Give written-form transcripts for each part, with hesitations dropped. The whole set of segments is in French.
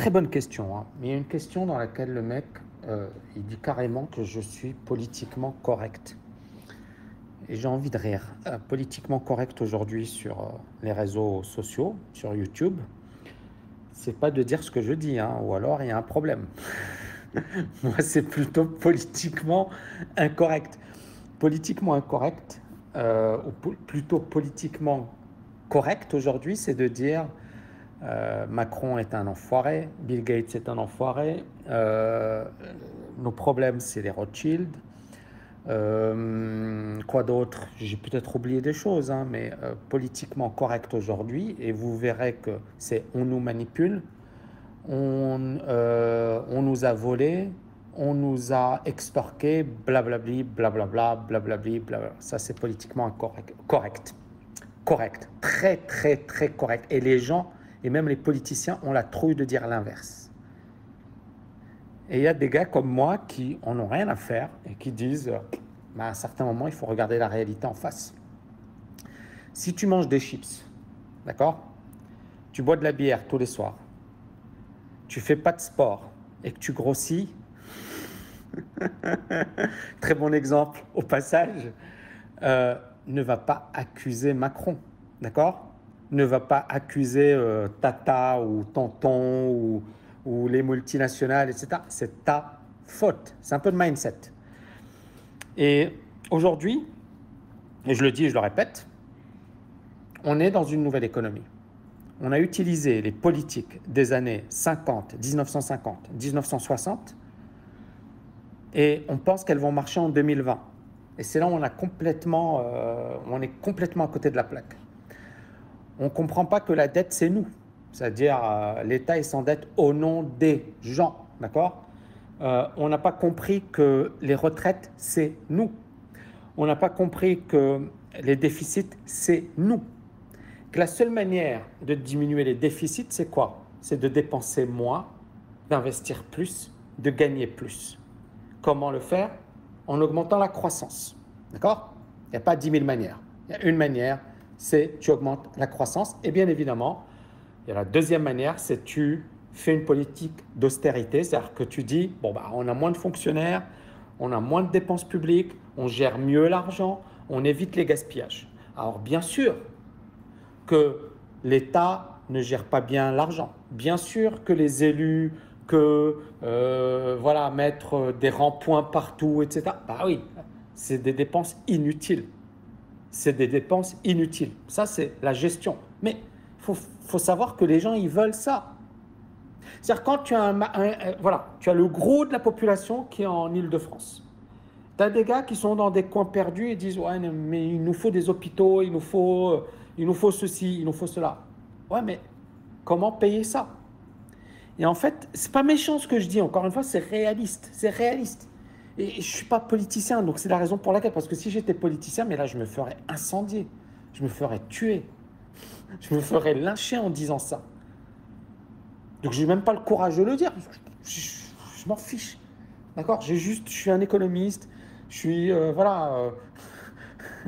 très bonne question, hein. Mais il y a une question dans laquelle le mec, il dit carrément que je suis politiquement correct. Et j'ai envie de rire. Politiquement correct aujourd'hui sur les réseaux sociaux, sur YouTube, c'est pas de dire ce que je dis, hein, ou alors il y a un problème. Moi, c'est plutôt politiquement incorrect. Politiquement incorrect, plutôt politiquement correct aujourd'hui, c'est de dire Macron est un enfoiré, Bill Gates est un enfoiré, nos problèmes c'est les Rothschild, quoi d'autre? J'ai peut-être oublié des choses, hein, mais politiquement correct aujourd'hui, et vous verrez que c'est on nous manipule, on nous a volé, on nous a extorqué, blablabli, blablabla, blablabli, blablabla. Ça c'est politiquement incorrect. Correct, très très très correct. Et les gens, et même les politiciens, ont la trouille de dire l'inverse. Et il y a des gars comme moi qui en ont rien à faire et qui disent, à un certain moment, il faut regarder la réalité en face. Si tu manges des chips, d'accord? Tu bois de la bière tous les soirs, tu fais pas de sport et que tu grossis, très bon exemple au passage, ne va pas accuser Macron, d'accord? Ne va pas accuser Tata ou Tonton ou les multinationales, etc. C'est ta faute. C'est un peu de mindset. Et aujourd'hui, et je le dis et je le répète, on est dans une nouvelle économie. On a utilisé les politiques des années 50, 1950, 1960 et on pense qu'elles vont marcher en 2020. Et c'est là où on est complètement à côté de la plaque. On ne comprend pas que la dette, c'est nous. C'est-à-dire, l'État, il s'endette au nom des gens, d'accord? On n'a pas compris que les retraites, c'est nous. On n'a pas compris que les déficits, c'est nous. Que la seule manière de diminuer les déficits, c'est quoi? C'est de dépenser moins, d'investir plus, de gagner plus. Comment le faire? En augmentant la croissance, d'accord? Il n'y a pas 10 000 manières. Il y a une manière, c'est tu augmentes la croissance. Et bien évidemment, il y a la deuxième manière, c'est tu fais une politique d'austérité, c'est-à-dire que tu dis, bon, bah, on a moins de fonctionnaires, on a moins de dépenses publiques, on gère mieux l'argent, on évite les gaspillages. Alors bien sûr que l'État ne gère pas bien l'argent, bien sûr que les élus, voilà, mettre des ronds-points partout, etc. Bah oui, c'est des dépenses inutiles. C'est des dépenses inutiles. Ça, c'est la gestion. Mais il faut savoir que les gens, ils veulent ça. C'est-à-dire quand tu as, voilà, tu as le gros de la population qui est en Île-de-France. Tu as des gars qui sont dans des coins perdus et disent « Ouais, mais il nous faut des hôpitaux, il nous faut ceci, il nous faut cela. » Ouais, mais comment payer ça? Et en fait, c'est pas méchant ce que je dis, encore une fois, c'est réaliste. C'est réaliste. Et je ne suis pas politicien, donc c'est la raison pour laquelle. Parce que si j'étais politicien, mais là, je me ferais incendier. Je me ferais tuer. Je me ferais lyncher en disant ça. Donc, je n'ai même pas le courage de le dire. Je m'en fiche. D'accord? Je suis un économiste. Je suis, voilà,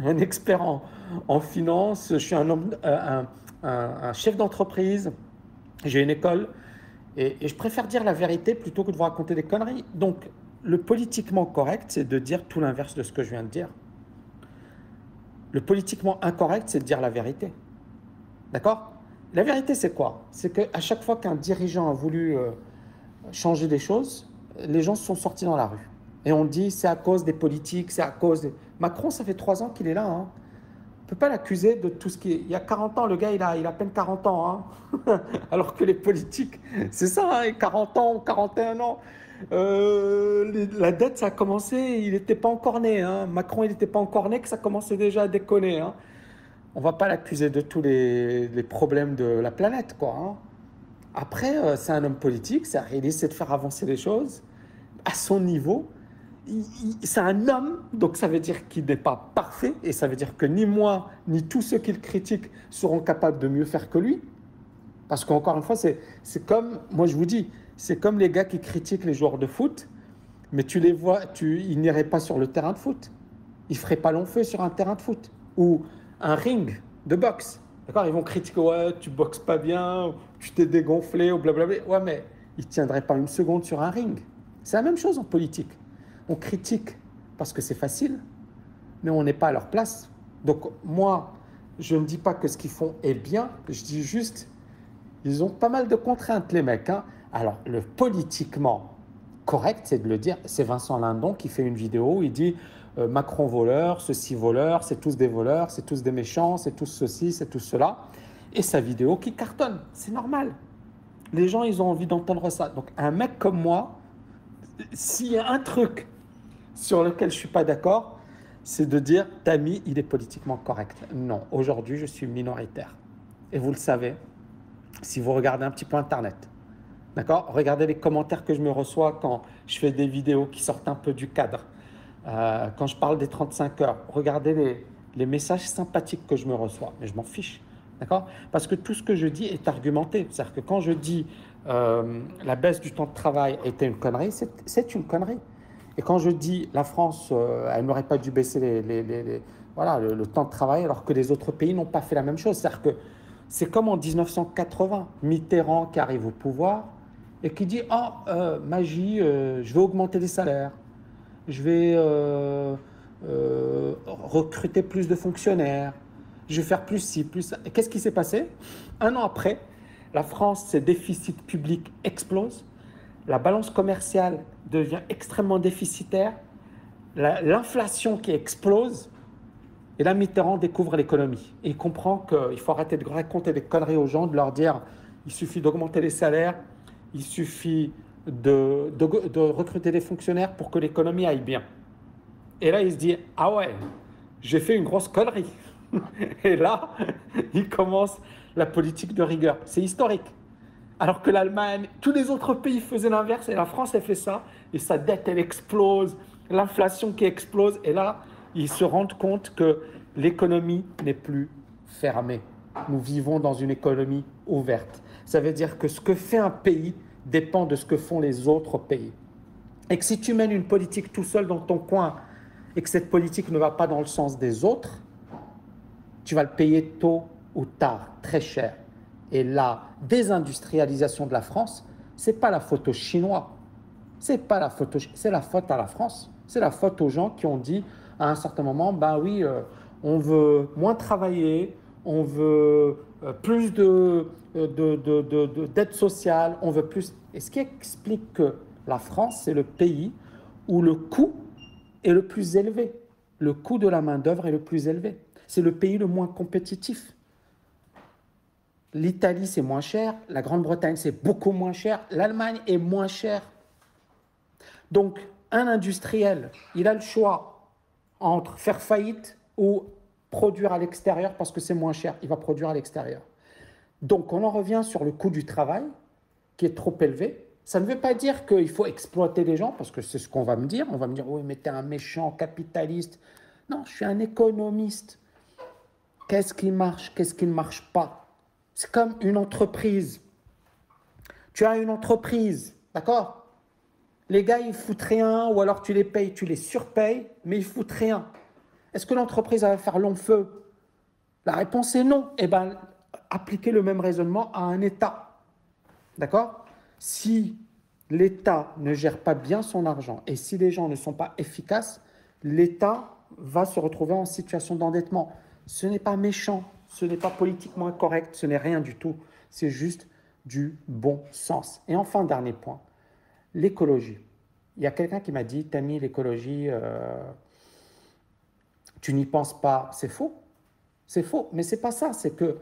un expert en finance. Je suis un chef d'entreprise. J'ai une école. Et je préfère dire la vérité plutôt que de vous raconter des conneries. Donc, le politiquement correct, c'est de dire tout l'inverse de ce que je viens de dire. Le politiquement incorrect, c'est de dire la vérité. D'accord? La vérité, c'est quoi? C'est qu'à chaque fois qu'un dirigeant a voulu changer des choses, les gens se sont sortis dans la rue. Et on dit, c'est à cause des politiques, c'est à cause des... Macron, ça fait 3 ans qu'il est là, hein. On ne peut pas l'accuser de tout ce qui est... Il y a 40 ans, le gars, il a à peine 40 ans. Hein. Alors que les politiques, c'est ça, hein, 40 ans, 41 ans. La dette, ça a commencé, il n'était pas encore né. Hein. Macron, il n'était pas encore né, que ça commençait déjà à déconner. Hein. On ne va pas l'accuser de tous les problèmes de la planète, quoi. Hein. Après, c'est un homme politique, il essaie de faire avancer les choses à son niveau. C'est un homme, donc ça veut dire qu'il n'est pas parfait, et ça veut dire que ni moi, ni tous ceux qui le critiquent seront capables de mieux faire que lui. Parce qu'encore une fois, c'est comme, moi je vous dis, c'est comme les gars qui critiquent les joueurs de foot, mais tu les vois, ils n'iraient pas sur le terrain de foot. Ils ne feraient pas long feu sur un terrain de foot. Ou un ring de boxe. D'accord? Ils vont critiquer, ouais, tu boxes pas bien, tu t'es dégonflé, ou blablabla. Ouais, mais il ne tiendrait pas une seconde sur un ring. C'est la même chose en politique. On critique parce que c'est facile, mais on n'est pas à leur place. Donc moi, je ne dis pas que ce qu'ils font est bien, je dis juste, ils ont pas mal de contraintes, les mecs. Hein. Alors, le politiquement correct, c'est de le dire, c'est Vincent Lindon qui fait une vidéo où il dit Macron voleur, ceci voleur, c'est tous des voleurs, c'est tous des méchants, c'est tous ceci, c'est tous cela. Et sa vidéo qui cartonne, c'est normal. Les gens, ils ont envie d'entendre ça. Donc, un mec comme moi, s'il y a un truc sur lequel je ne suis pas d'accord, c'est de dire Tammy, il est politiquement correct. Non, aujourd'hui, je suis minoritaire. Et vous le savez, si vous regardez un petit peu Internet, d'accord? Regardez les commentaires que je me reçois quand je fais des vidéos qui sortent un peu du cadre. Quand je parle des 35 heures, regardez les messages sympathiques que je me reçois. Mais je m'en fiche, d'accord? Parce que tout ce que je dis est argumenté. C'est-à-dire que quand je dis la baisse du temps de travail était une connerie, c'est une connerie. Et quand je dis la France, elle n'aurait pas dû baisser voilà, le temps de travail alors que les autres pays n'ont pas fait la même chose. C'est-à-dire que c'est comme en 1980, Mitterrand qui arrive au pouvoir et qui dit « Oh, magie, je vais augmenter les salaires, je vais recruter plus de fonctionnaires, je vais faire plus ci, plus ça. » Et qu'est-ce qui s'est passé? Un an après, la France, ses déficits publics explosent, la balance commerciale devient extrêmement déficitaire, l'inflation qui explose, et là, Mitterrand découvre l'économie. Et il comprend qu'il faut arrêter de raconter des conneries aux gens, de leur dire il suffit d'augmenter les salaires, il suffit de recruter des fonctionnaires pour que l'économie aille bien. Et là, il se dit ah ouais, j'ai fait une grosse connerie. Et là, il commence la politique de rigueur. C'est historique. Alors que l'Allemagne, tous les autres pays faisaient l'inverse, et la France, elle fait ça, et sa dette, elle explose, l'inflation qui explose, et là, ils se rendent compte que l'économie n'est plus fermée. Nous vivons dans une économie ouverte. Ça veut dire que ce que fait un pays dépend de ce que font les autres pays. Et que si tu mènes une politique tout seul dans ton coin, et que cette politique ne va pas dans le sens des autres, tu vas le payer tôt ou tard, très cher. Et la désindustrialisation de la France, ce n'est pas la faute aux Chinois, c'est la faute à la France. C'est la faute aux gens qui ont dit à un certain moment, ben oui, on veut moins travailler, on veut plus d'aide sociale, on veut plus. Et ce qui explique que la France, c'est le pays où le coût est le plus élevé. Le coût de la main-d'œuvre est le plus élevé. C'est le pays le moins compétitif. L'Italie, c'est moins cher. La Grande-Bretagne, c'est beaucoup moins cher. L'Allemagne est moins chère. Donc, un industriel, il a le choix entre faire faillite ou produire à l'extérieur parce que c'est moins cher. Il va produire à l'extérieur. Donc, on en revient sur le coût du travail qui est trop élevé. Ça ne veut pas dire qu'il faut exploiter les gens parce que c'est ce qu'on va me dire. On va me dire, oui, mais t'es un méchant capitaliste. Non, je suis un économiste. Qu'est-ce qui marche? Qu'est-ce qui ne marche pas? C'est comme une entreprise. Tu as une entreprise, d'accord? Les gars, ils foutent rien, ou alors tu les payes, tu les surpayes, mais ils foutent rien. Est-ce que l'entreprise va faire long feu? La réponse est non. Eh bien, appliquez le même raisonnement à un État. D'accord? Si l'État ne gère pas bien son argent et si les gens ne sont pas efficaces, l'État va se retrouver en situation d'endettement. Ce n'est pas méchant, ce n'est pas politiquement incorrect, ce n'est rien du tout. C'est juste du bon sens. Et enfin, dernier point, l'écologie. Il y a quelqu'un qui m'a dit, Tammy, l'écologie, tu n'y penses pas. C'est faux. C'est faux. Mais ce n'est pas ça. C'est que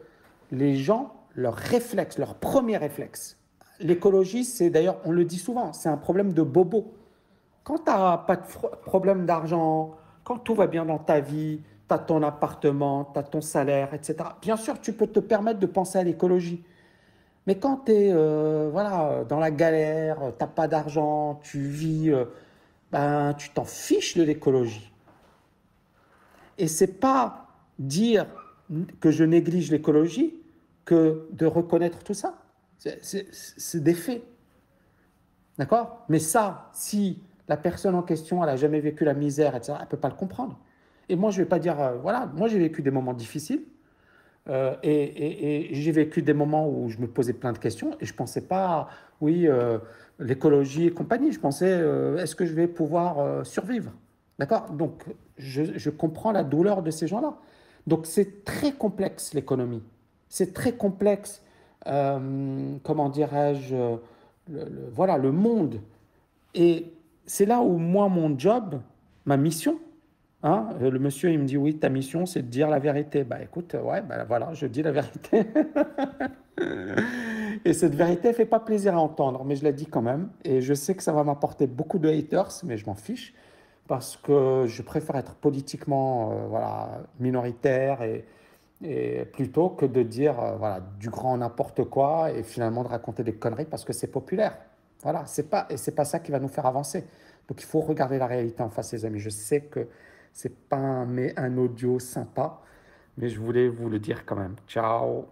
les gens, leur réflexe, leur premier réflexe, l'écologie, c'est d'ailleurs, on le dit souvent, c'est un problème de bobo. Quand tu n'as pas de problème d'argent, quand tout va bien dans ta vie, tu as ton appartement, tu as ton salaire, etc. Bien sûr, tu peux te permettre de penser à l'écologie. Mais quand tu es voilà, dans la galère, tu n'as pas d'argent, tu vis, ben, tu t'en fiches de l'écologie. Et ce n'est pas dire que je néglige l'écologie que de reconnaître tout ça. C'est des faits. D'accord? Mais ça, si la personne en question, elle n'a jamais vécu la misère, etc., elle ne peut pas le comprendre. Et moi, je ne vais pas dire, voilà, moi j'ai vécu des moments difficiles. Et j'ai vécu des moments où je me posais plein de questions et je pensais pas, oui, l'écologie et compagnie. Je pensais, est-ce que je vais pouvoir survivre? D'accord? Donc, je comprends la douleur de ces gens-là. Donc, c'est très complexe l'économie. C'est très complexe, comment dirais-je, voilà, le monde. Et c'est là où moi, mon job, ma mission, hein, le monsieur, il me dit, oui, ta mission, c'est de dire la vérité. Bah écoute, ouais, bah voilà, je dis la vérité. Et cette vérité fait pas plaisir à entendre, mais je la dis quand même. Et je sais que ça va m'apporter beaucoup de haters, mais je m'en fiche, parce que je préfère être politiquement voilà, minoritaire et plutôt que de dire voilà, du grand n'importe quoi et finalement de raconter des conneries parce que c'est populaire. Voilà, et c'est pas ça qui va nous faire avancer. Donc il faut regarder la réalité en face, les amis. Je sais que c'est pas un audio sympa, mais je voulais vous le dire quand même. Ciao.